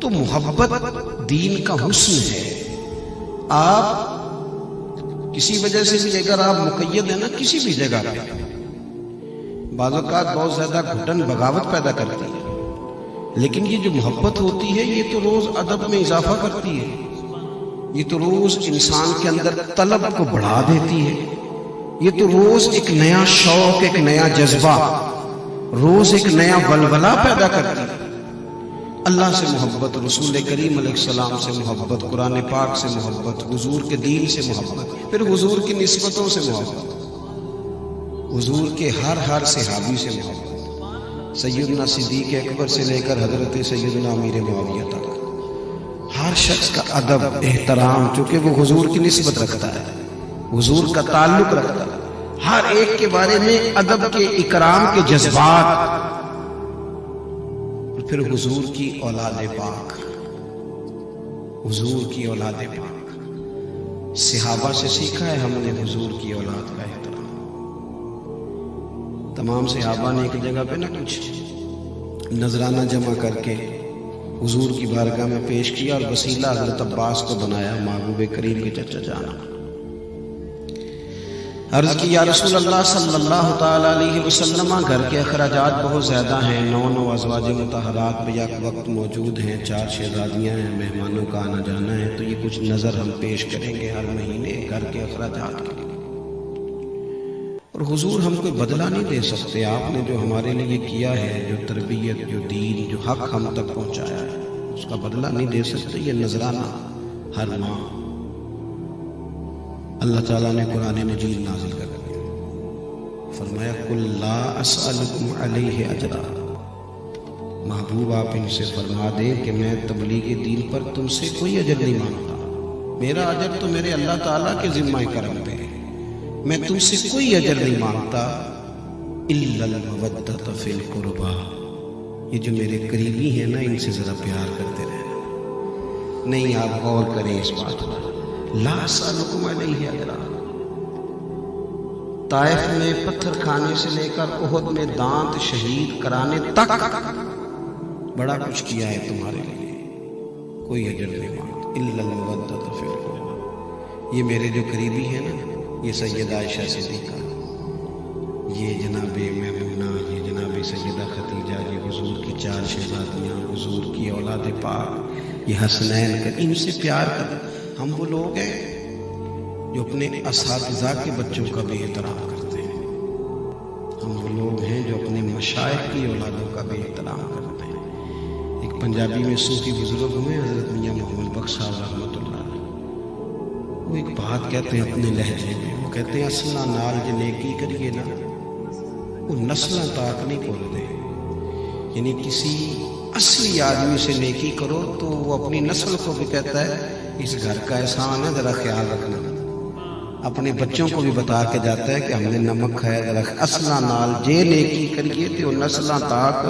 تو محبت دین کا حسن ہے. آپ کسی وجہ سے بھی اگر آپ مقید ہیں نا کسی بھی جگہ پہ، بعض اوقات بہت زیادہ گھٹن بغاوت پیدا کرتی ہے، لیکن یہ جو محبت ہوتی ہے یہ تو روز ادب میں اضافہ کرتی ہے، یہ تو روز انسان کے اندر طلب کو بڑھا دیتی ہے، یہ تو روز ایک نیا شوق، ایک نیا جذبہ، روز ایک نیا ولولہ پیدا کرتی ہے. اللہ سے محبت، رسول کریم علیہ السلام سے محبت، قرآن پاک سے محبت، حضور کے دین سے محبت، پھر حضور کی نسبتوں سے محبت، حضور کے ہر صحابی سے محبت، سیدنا صدیق اکبر سے لے کر حضرت سیدنا امیر معاویہ تک، ہر شخص کا ادب، احترام، چونکہ وہ حضور کی نسبت رکھتا ہے، حضور کا تعلق رکھتا ہے، ہر ایک کے بارے میں ادب کے، اکرام کے جذبات. پھر حضور کی اولاد پاک، حضور کی اولاد پاک، صحابہ سے سیکھا ہے ہم نے حضور کی اولاد کا احترام. تمام صحابہ نے ایک جگہ پہ نا کچھ نذرانہ جمع کر کے حضور کی بارگاہ میں پیش کیا، اور وسیلہ حضرت عباس کو بنایا، محبوب کریم کے چچا جانا. عرض کی یا رسول اللہ صلی اللہ تعالی علیہ وسلم، گھر کے اخراجات بہت زیادہ ہیں، 9 ازواج مطہرات بیک وقت موجود ہیں، 4 شہزادیاں ہیں، مہمانوں کا آنا جانا ہے، تو یہ کچھ نظر ہم پیش کریں گے ہر مہینے گھر کے اخراجات کے لیے. اور حضور ہم کوئی بدلہ نہیں دے سکتے، آپ نے جو ہمارے لیے کیا ہے، جو تربیت، جو دین، جو حق ہم تک پہنچایا ہے، اس کا بدلہ نہیں دے سکتے. یہ نذرانہ ہر ماہ اللہ تعالیٰ نے قرآن مجید نازل کر دیا، فرمایا قل لا اسألکم علیہ اجرا. محبوب آپ ان سے فرما دیں کہ میں تبلیغ دین پر تم سے کوئی اجر نہیں مانگتا، میرا اجر تو میرے اللہ تعالیٰ کے ذمہ کرم پہ ہے، میں تم سے کوئی اجر نہیں مانگتا. الا المودۃ فی القربى، یہ جو میرے قریبی ہیں نا ان سے ذرا پیار کرتے رہنا. نہیں، آپ غور کریں اس بات پر. لا اسألکم علیہ اجرا، طائف میں پتھر کھانے سے لے کر احد میں دانت شہید کرانے تک بڑا کچھ کیا ہے تمہارے لیے، کوئی اجر نہیں مانگتا. الا المودۃ فی القربى، یہ میرے جو قریبی ہیں نا، یہ سیدہ عائشہ صدیقہ، یہ جناب میمونہ، یہ جناب سیدہ خدیجہ، یہ حضور کی 4 شہزادیاں، حضور کی اولاد پاک، یہ حسنین کا، ان سے پیار کر. ہم وہ لوگ ہیں جو اپنے اساتذہ کے بچوں کا بھی احترام کرتے ہیں، ہم وہ لوگ ہیں جو اپنے مشائخ کی اولادوں کا بھی احترام کرتے ہیں. ایک پنجابی میں صوفی بزرگ ہوئے حضرت میاں محمد بخش صاحب رحمۃ اللہ علیہ، وہ ایک بات کہتے ہیں اپنے لہجے میں، وہ کہتے ہیں اصلہ نال جو نیکی کریے نا وہ نسلیں تاک نہیں کھول دے. یعنی کسی اصلی آدمی سے نیکی کرو تو وہ اپنی نسل کو بھی کہتا ہے اس گھر کا احسان ہے، ذرا خیال رکھنا. اپنے بچوں کو بھی بتا کے جاتا ہے کہ ہم نے نمک کھایا، ذرا اصلہ نال جے نیکی کریے تو نسلاں تاک،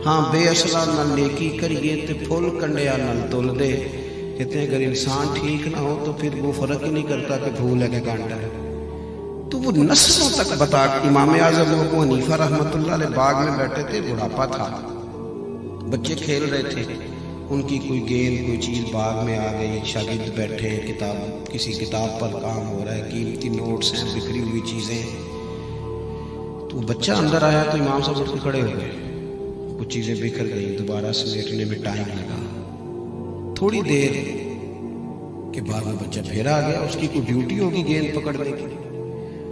ہاں بے اصلہ نال نیکی کریے تو پھول کنڈیا نال تل دے. کہتے ہیں اگر انسان ٹھیک نہ ہو تو پھر وہ فرق ہی نہیں کرتا کہ پھول ہے کہ کانٹا ہے. تو وہ نسلوں تک بتا. امام اعظم ابو حنیفہ رحمۃ اللہ علیہ باغ میں بیٹھے تھے، بڑھاپا تھا، بچے کھیل رہے تھے، ان کی کوئی گیند کوئی چیز باغ میں آ گئی، شاگرد بیٹھے، کسی کتاب پر کام ہو رہا ہے، قیمتی نوٹس ہیں، بکھری ہوئی چیزیں. تو بچہ اندر آیا تو امام صاحب اٹھ کے کھڑے ہو گئے، کچھ چیزیں بکھر گئیں، دوبارہ سمیٹنے میں ٹائم لگا. تھوڑی دیر کے بعد میں بچہ پھر آ گیا، اس کی کوئی ڈیوٹی ہوگی گیند پکڑنے کی.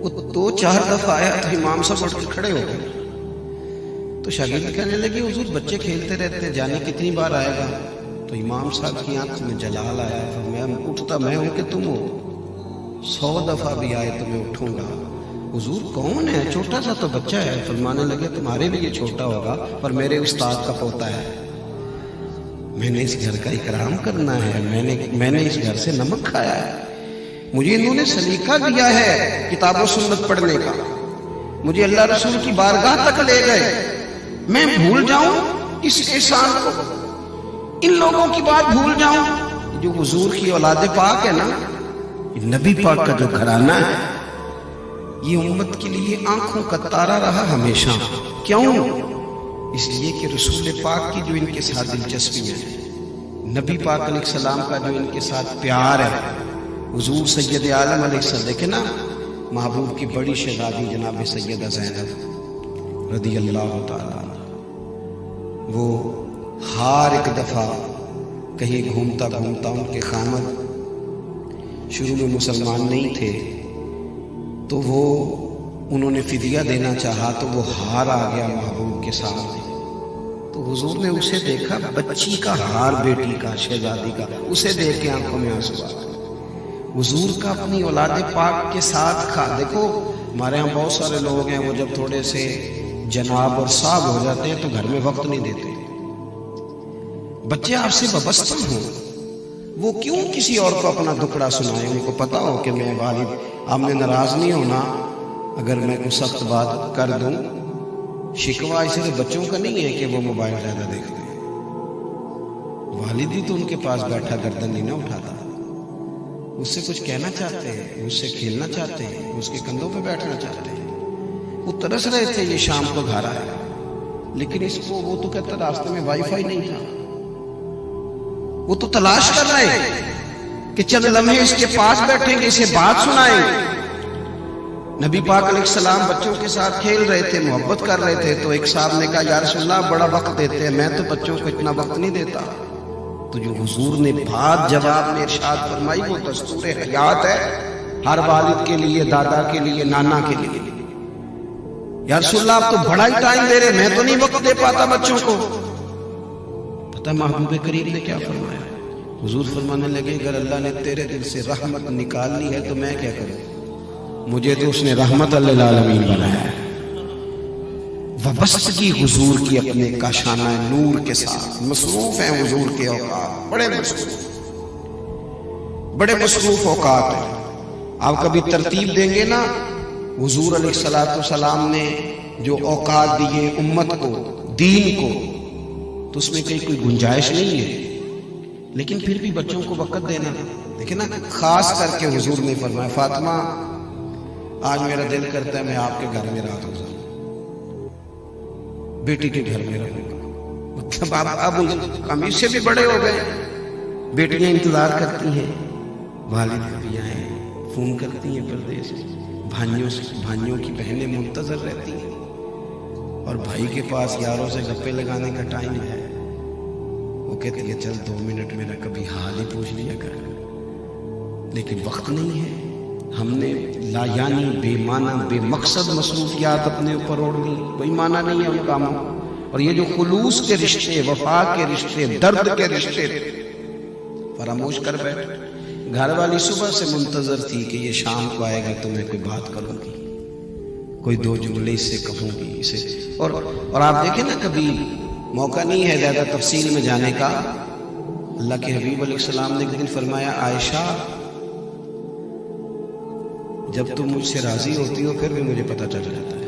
وہ 2-4 دفعہ آیا تو امام صاحب اٹھ کے کھڑے ہو گئے. تو شاگرد کہنے لگے حضور بچے کھیلتے رہتے، جانے کتنی بار آئے گا؟ تو امام صاحب کی آنکھ میں جلال آیا، میں اٹھتا میں ہوں کہ تم ہو، 100 دفعہ بھی آئے تو میں اٹھوں گا. حضور کون ہے؟ چھوٹا سا تو بچہ ہے. فرمانے لگے تمہارے لیے چھوٹا ہوگا پر میرے استاد کا پوتا ہے، میں نے اس گھر کا اکرام کرنا ہے، میں نے اس گھر سے نمک کھایا ہے، مجھے انہوں نے سلیقہ دیا ہے کتاب و سنت پڑھنے کا، مجھے اللہ رسول کی بارگاہ تک لے گئے، میں بھول جاؤں اس احسان کو، ان لوگوں کی بات بھول جاؤں؟ جو حضور کی اولاد پاک ہے نا، نبی پاک کا جو گھرانہ ہے، یہ امت کے لیے آنکھوں کا تارا رہا ہمیشہ. کیوں؟ اس لیے کہ رسول پاک کی جو ان کے ساتھ دلچسپیاں ہیں، نبی پاک علیہ السلام کا جو ان کے ساتھ پیار ہے، حضور سید عالم علیہ السلام، دیکھیں نا محبوب کی بڑی شہزادی جناب سیدہ زینب رضی اللہ تعالیٰ عنہ، وہ ہر ایک دفعہ کہیں گھومتا گھومتا، ان کے خامد شروع میں مسلمان نہیں تھے تو وہ انہوں نے فدیہ دینا چاہا تو وہ ہار آ گیا محبوب کے سامنے، تو حضور نے اسے دیکھا، بچی کا ہار بیٹی کا، شہزادی کا، اسے دیکھ کے آنکھوں میں آنسو آ گئے۔ حضور کا اپنی اولاد پاک کے ساتھ دیکھو ہمارے ہاں بہت سارے لوگ ہیں، وہ جب تھوڑے سے جناب اور صاحب ہو جاتے ہیں تو گھر میں وقت نہیں دیتے۔ بچے آپ سے وابستہ ہوں، وہ کیوں کسی اور کو اپنا دکھڑا سنائیں؟ ان کو پتا ہو کہ میں والد، آپ نے ناراض نہیں ہونا اگر میں کوئی سخت بات کر دوں۔ شکوہ اس لیے بچوں کا نہیں ہے کہ وہ موبائل زیادہ دیکھتے ہیں، والد بھی تو ان کے پاس بیٹھا گردن نہیں نہ اٹھاتا، اس سے کچھ کہنا چاہتے ہیں، اس سے کھیلنا چاہتے ہیں، اس کے کندھوں پہ بیٹھنا چاہتے ہیں۔ وہ ترس رہے تھے یہ شام کو گھر آئے، لیکن اس کو وہ تو کہتا راستے میں وائی فائی نہیں تھا، وہ تو تلاش کر رہے کہ چند لمحے اس کے پاس بیٹھیں گے، اسے بات سنائیں۔ نبی پاک علیہ السلام بچوں کے ساتھ کھیل رہے تھے، محبت کر رہے تھے، تو ایک صاحب نے کہا یا رسول اللہ بڑا وقت دیتے ہیں، میں تو بچوں کو اتنا وقت نہیں دیتا۔ تو جو حضور نے بات جواب میں ارشاد فرمائی وہ دستور حیات ہے ہر والد کے لیے، دادا کے لیے، نانا کے لیے۔ یا رسول اللہ آپ تو بڑا ہی ٹائم دے رہے، میں تو نہیں وقت دے پاتا بچوں کو۔ پتہ محبوب کریم نے کیا فرمایا؟ حضور فرمانے لگے اگر اللہ نے تیرے دل سے رحمت نکال لی ہے تو میں کیا کروں؟ مجھے تو اس نے رحمت للعالمین بنایا ہے۔ وابستگی حضور کی اپنے کاشانہ نور کے ساتھ، مصروف ہیں حضور کے اوقات، بڑے مصروف اوقات ہیں۔ آپ کبھی ترتیب دیں گے نا، حضور علیہ السلام نے جو اوقات دیے امت کو، دین کو، تو اس میں کوئی گنجائش نہیں ہے، لیکن پھر بھی بچوں کو وقت دینا۔ دیکھیں نا خاص کر کے حضور نے فرمایا فاطمہ آج میرا دل کرتا ہے میں آپ کے گھر میں رات گزاروں، بیٹی کے گھر میں رہوں گا۔ مطلب اب ہم اس سے بھی بڑے ہو گئے، بیٹیاں انتظار کرتی ہیں والد کبھی آئیں، فون کرتی ہیں پردیس، بھائیوں کی بہنیں منتظر رہتی ہیں، اور بھائی کے پاس یاروں سے گپے لگانے کا ٹائم ہے، وہ کہتی ہے چل 2 منٹ میرا کبھی حال ہی پوچھ لیا کر، لیکن وقت نہیں ہے۔ ہم نے لا یعنی بے معنی بے مقصد مصروفیات اپنے اوپر اوڑھ لی، کوئی معنی نہیں ہے ان کاموں۔ اور یہ جو خلوص کے رشتے، وفا کے رشتے، درد کے رشتے فراموش کر بیٹھے۔ گھر والی صبح سے منتظر تھی کہ یہ شام کو آئے گا تو میں کوئی بات کروں گی، کوئی 2 جملے اس سے کہوں گی اسے۔ اور آپ دیکھیں نا کبھی موقع نہیں ہے زیادہ تفصیل میں جانے کا، اللہ کے حبیب علیہ السلام نے ایک دن فرمایا عائشہ جب تم مجھ سے راضی ہوتی ہو پھر بھی مجھے پتہ چل جاتا ہے،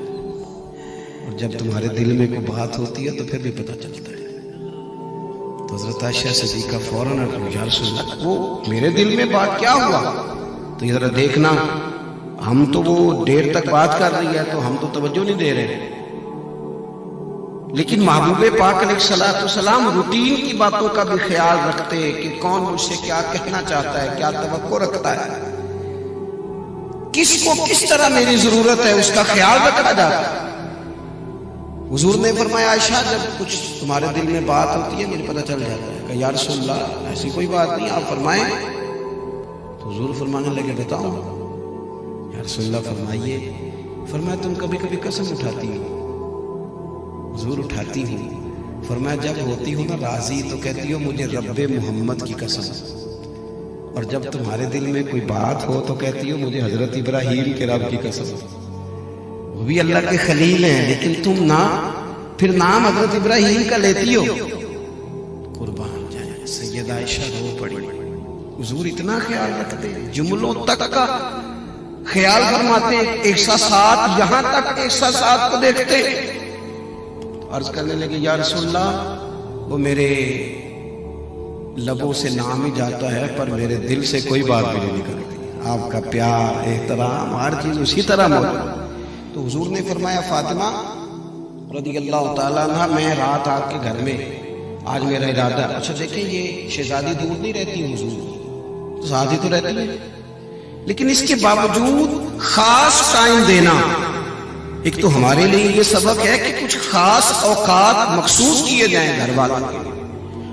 اور جب تمہارے دل میں کوئی بات ہوتی ہے تو پھر بھی پتہ چلتا ہے۔ تو حضرت عائشہ صدیقہ فوراً یا رسول اللہ وہ میرے دل میں بات کیا ہوا؟ تو یہ ذرا دیکھنا، ہم تو وہ دیر تک بات کر رہی ہے تو ہم تو توجہ نہیں دے رہے، لیکن محبوب پاک علیہ السلام روٹین کی باتوں کا بھی خیال رکھتے کہ کون مجھ سے کیا کہنا چاہتا ہے، کیا توقع رکھتا ہے، کس کو کس طرح میری ضرورت ہے، اس کا خیال رکھا جاتا ہے۔ حضور نے فرمایا عائشہ جب کچھ تمہارے دل میں بات ہوتی ہے مجھے پتہ چل جاتا ہے۔ کہ یا رسول اللہ ایسی کوئی بات نہیں، آپ فرمائیں۔ تو حضور فرمانے لگے بتاؤں؟ یا رسول اللہ فرمائیے۔ فرمایا تم کبھی کبھی قسم اٹھاتی ہو؟ حضور اٹھاتی ہوں۔ فرمایا جب ہوتی ہوں نا راضی تو کہتی ہو مجھے رب محمد کی قسم، اور جب تمہارے دل میں کوئی بات ہو تو کہتی ہو مجھے حضرت ابراہیم کے رب کی قسم، وہ بھی اللہ کے خلیل ہیں، لیکن تم نہ پھر نام حضرت ابراہیم کا لیتی ہو۔ قربان جائیں سیدہ عائشہ رو پڑی۔ حضور اتنا خیال رکھتے، جملوں تک کا خیال فرماتے، احساسات یہاں تک احساسات کو دیکھتے۔ عرض کرنے لگے یا رسول اللہ وہ میرے لبوں سے نام ہی جاتا ہے پر میرے دل سے کوئی بات بھی نہیں نکلتی، آپ کا پیار احترام ہر چیز اسی طرح موجود۔ تو حضور نے فرمایا فاطمہ رضی اللہ تعالیٰ عنہ میں رات آپ کے گھر میں آج میرا ارادہ ہے. اچھا دیکھیں یہ شہزادی دور نہیں رہتی حضور، شہزادی تو رہتی ہے، لیکن اس کے باوجود خاص ٹائم دینا. ایک تو ہمارے لیے یہ سبق ہے کہ کچھ خاص اوقات مخصوص کیے جائیں گھر والوں کے،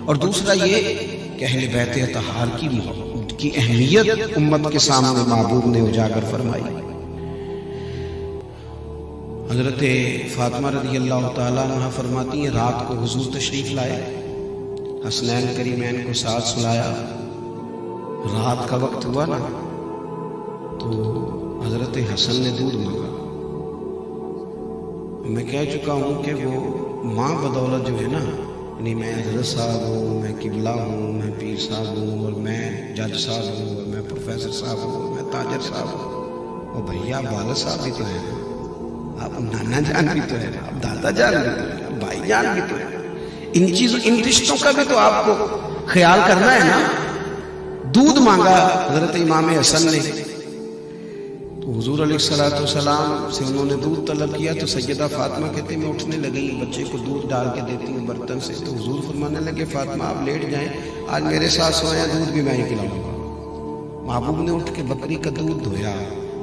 اور دوسرا یہ کہ اہل بیت اطہار کی اہمیت امت کے سامنے محبوب نے اجاگر فرمائی. حضرت فاطمہ رضی اللہ تعالیٰ عنہ فرماتی ہیں رات کو حضور تشریف لائے، حسنین کریمین کو ساتھ سلایا. رات کا وقت ہوا نا تو حضرت حسن نے دودھ مانگا. میں کہہ چکا ہوں کہ وہ ماں بدولت جو ہے نا، یعنی میں حضرت صاحب ہوں، میں قبلہ ہوں، میں پیر صاحب ہوں، اور میں جج صاحب ہوں، اور میں پروفیسر صاحب ہوں، میں تاجر صاحب ہوں، اور بھیا والد صاحب بھی تو ہیں، آپ نانا جان بھی تو ہے، آپ دادا جان بھی تو ہے، آپ بھائی جان بھی تو ہے. ان چیزوں ان رشتوں کا بھی تو آپ کو خیال کرنا ہے نا. دودھ مانگا حضرت امام حسن نے تو حضور علیہ السلام سے انہوں نے دودھ طلب کیا. تو سیدہ فاطمہ کہتے میں اٹھنے لگی، بچے کو دودھ ڈال کے دیتی ہوں برتن سے. تو حضور فرمانے لگے فاطمہ آپ لیٹ جائیں، آج میرے ساتھ سویا، دودھ بھی میں ہی پلاؤں گا. محبوب نے اٹھ کے بکری کا دودھ دھویا،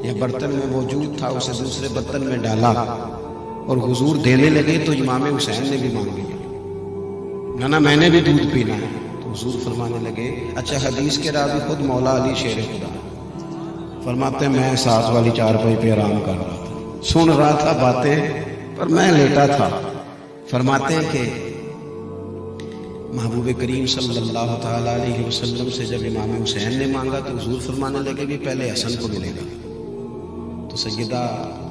یا برتن میں موجود تھا اسے دوسرے برتن میں ڈالا اور حضور دینے لگے. تو امام حسین نے بھی مانگ لیا، نانا میں نے بھی دودھ پینا ہے. تو حضور فرمانے لگے اچھا حدیث کے راوی خود مولا علی شیر خدا فرماتے ہیں میں ساتھ والی چارپائی پہ آرام کر رہا تھا، سن رہا تھا باتیں پر میں لیٹا تھا. فرماتے ہیں کہ محبوب کریم صلی اللہ تعالیٰ علیہ وسلم سے جب امام حسین نے مانگا تو حضور فرمانے لگے کہ پہلے حسن کو ملے گا. تو سیدہ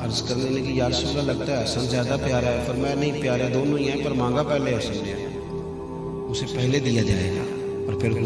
عرض کرنے لگی یا رسول اللہ لگتا ہے حسن زیادہ پیارا ہے. فرمایا نہیں پیارے دونوں ہی ہیں، پر مانگا پہلے حسن نے، اسے پہلے دیا جائے گا اور پھر